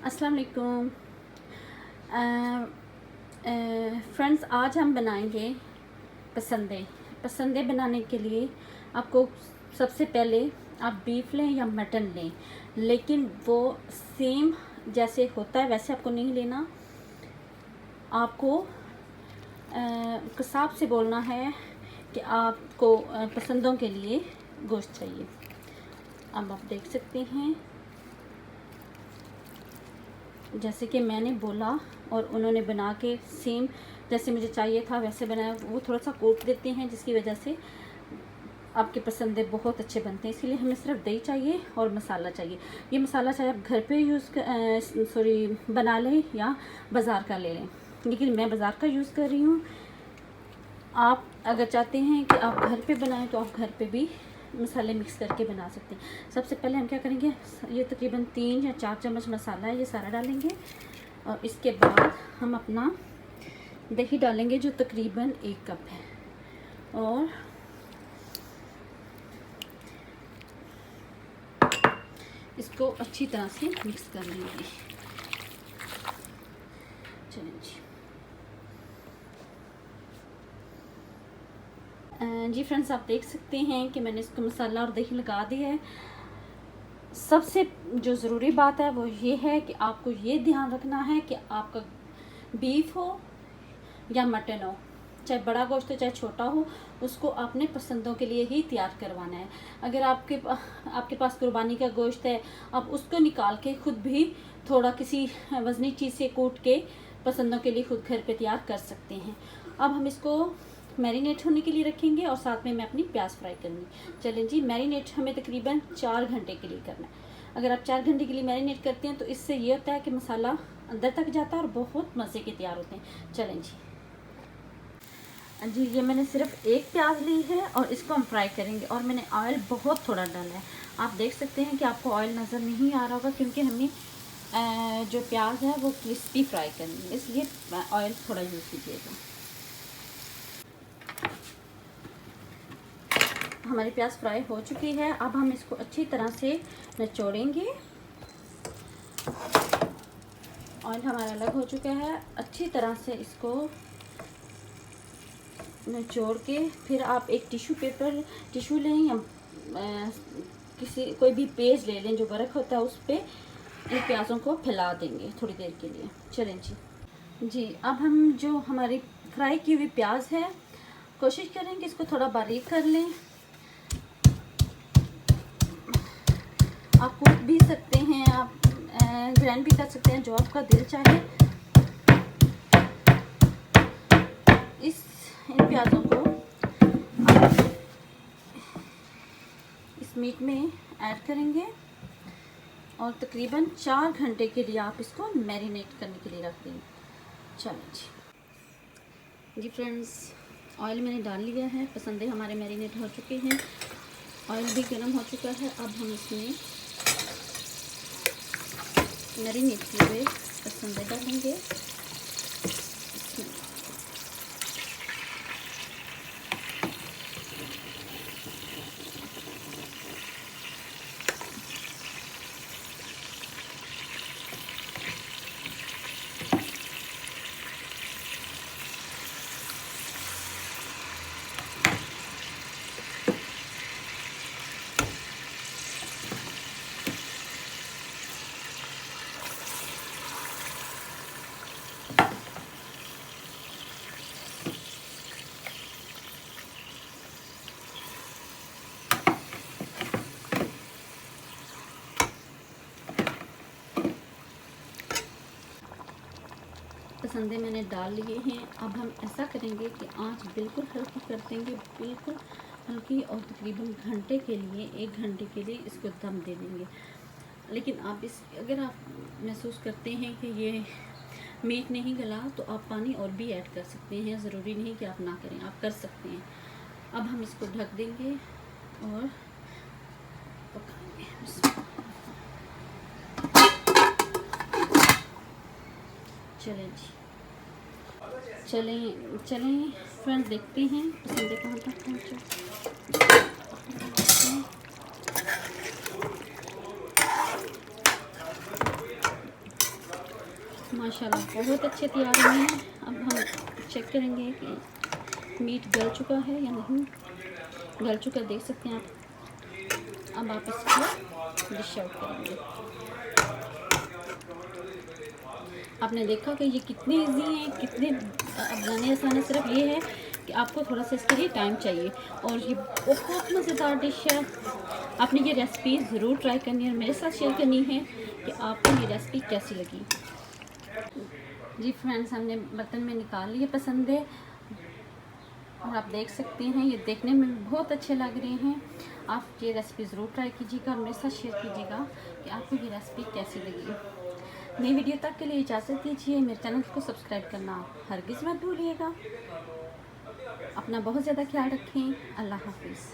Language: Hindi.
अस्सलाम वालेकुम फ्रेंड्स, आज हम बनाएंगे पसंदे बनाने के लिए आपको सबसे पहले आप बीफ लें या मटन लें, लेकिन वो सेम जैसे होता है वैसे आपको नहीं लेना। आपको कसाब से बोलना है कि आपको पसंदों के लिए गोश्त चाहिए। अब आप देख सकते हैं जैसे कि मैंने बोला और उन्होंने बना के सेम जैसे मुझे चाहिए था वैसे बनाया। वो थोड़ा सा कोट देते हैं जिसकी वजह से आपके पसंदे बहुत अच्छे बनते हैं। इसलिए हमें सिर्फ दही चाहिए और मसाला चाहिए। ये मसाला चाहे आप घर पे बना लें या बाज़ार का ले लें, लेकिन मैं बाज़ार का यूज़ कर रही हूँ। आप अगर चाहते हैं कि आप घर पे बनाएं तो आप घर पे भी मसाले मिक्स करके बना सकते हैं। सबसे पहले हम क्या करेंगे, ये तकरीबन 3 या 4 चम्मच मसाला है, ये सारा डालेंगे। और इसके बाद हम अपना दही डालेंगे जो तकरीबन 1 कप है, और इसको अच्छी तरह से मिक्स कर लेंगे। चलिए जी फ्रेंड्स, आप देख सकते हैं कि मैंने इसको मसाला और दही लगा दिया है। सबसे जो ज़रूरी बात है वो ये है कि आपको ये ध्यान रखना है कि आपका बीफ हो या मटन हो, चाहे बड़ा गोश्त हो चाहे छोटा हो, उसको अपने पसंदों के लिए ही तैयार करवाना है। अगर आपके पास कुर्बानी का गोश्त है, आप उसको निकाल के खुद भी थोड़ा किसी वज़नी चीज़ से कूट के पसंदों के लिए खुद घर पे तैयार कर सकते हैं। अब हम इसको मैरिनेट होने के लिए रखेंगे और साथ में मैं अपनी प्याज फ्राई करूँगी। चलें जी, मैरिनेट हमें तकरीबन 4 घंटे के लिए करना है। अगर आप 4 घंटे के लिए मैरिनेट करते हैं तो इससे ये होता है कि मसाला अंदर तक जाता है और बहुत मज़े के तैयार होते हैं। चलें जी, ये मैंने सिर्फ एक प्याज ली है और इसको हम फ्राई करेंगे, और मैंने ऑयल बहुत थोड़ा डाला है। आप देख सकते हैं कि आपको ऑयल नज़र नहीं आ रहा होगा क्योंकि हमने जो प्याज है वो क्रिस्पी फ्राई करनी है, इसलिए ऑयल थोड़ा यूज़ कीजिएगा। हमारी प्याज फ्राई हो चुकी है। अब हम इसको अच्छी तरह से निचोड़ेंगे। ऑयल हमारा अलग हो चुका है। अच्छी तरह से इसको निचोड़ के फिर आप एक टिश्यू लें या कोई भी पेज ले लें जो बर्फ़ होता है, उस पर इन प्याज़ों को फैला देंगे थोड़ी देर के लिए। चलें जी, अब हम जो हमारी फ्राई की हुई प्याज है, कोशिश करें कि इसको थोड़ा बारीक कर लें। आप कूट भी सकते हैं, आप ग्राइंड भी कर सकते हैं, जो आपका दिल चाहे। इन प्याज़ों को इस मीट में ऐड करेंगे और तकरीबन 4 घंटे के लिए आप इसको मैरिनेट करने के लिए रख देंगे। चलो जी फ्रेंड्स, ऑयल मैंने डाल लिया है, पसंदे हमारे मैरिनेट हो चुके हैं, ऑयल भी गर्म हो चुका है। अब हम इसमें मैरिनेट किए हुए पसंदे डालेंगे। पसंदे मैंने डाल लिए हैं। अब हम ऐसा करेंगे कि आंच बिल्कुल हल्की कर देंगे, बिल्कुल हल्की, और तकरीबन घंटे के लिए 1 घंटे के लिए इसको दम दे देंगे। लेकिन अगर आप महसूस करते हैं कि ये मीट नहीं गला तो आप पानी और भी ऐड कर सकते हैं, ज़रूरी नहीं कि आप ना करें, आप कर सकते हैं। अब हम इसको ढक देंगे और पकाएंगे। चलें फ्रेंड्स, देखते हैं पसंदे कहाँ तक पहुँचे। माशाल्लाह बहुत अच्छे तैयार हुए हैं। अब हम चेक करेंगे कि मीट गल चुका है या नहीं। गल चुका देख सकते हैं आप। अब आप इसको डिश आउट करेंगे। आपने देखा कि ये कितने इजी हैं, कितने बनाने आसान है। सिर्फ ये है कि आपको थोड़ा सा इसके लिए टाइम चाहिए और ये बहुत मज़ेदार डिश है। आपने ये रेसिपी ज़रूर ट्राई करनी है और मेरे साथ शेयर करनी है कि आपको ये रेसिपी कैसी लगी। जी फ्रेंड्स, हमने बर्तन में निकाल लिए पसंद है और आप देख सकते हैं ये देखने में बहुत अच्छे लग रहे हैं। आप ये रेसिपी ज़रूर ट्राई कीजिएगा और मेरे साथ शेयर कीजिएगा कि आपको ये रेसिपी कैसी लगी। नई वीडियो तक के लिए इजाज़त दीजिए। मेरे चैनल को सब्सक्राइब करना हरगिज़ मत भूलिएगा। अपना बहुत ज़्यादा ख्याल रखें। अल्लाह हाफिज़।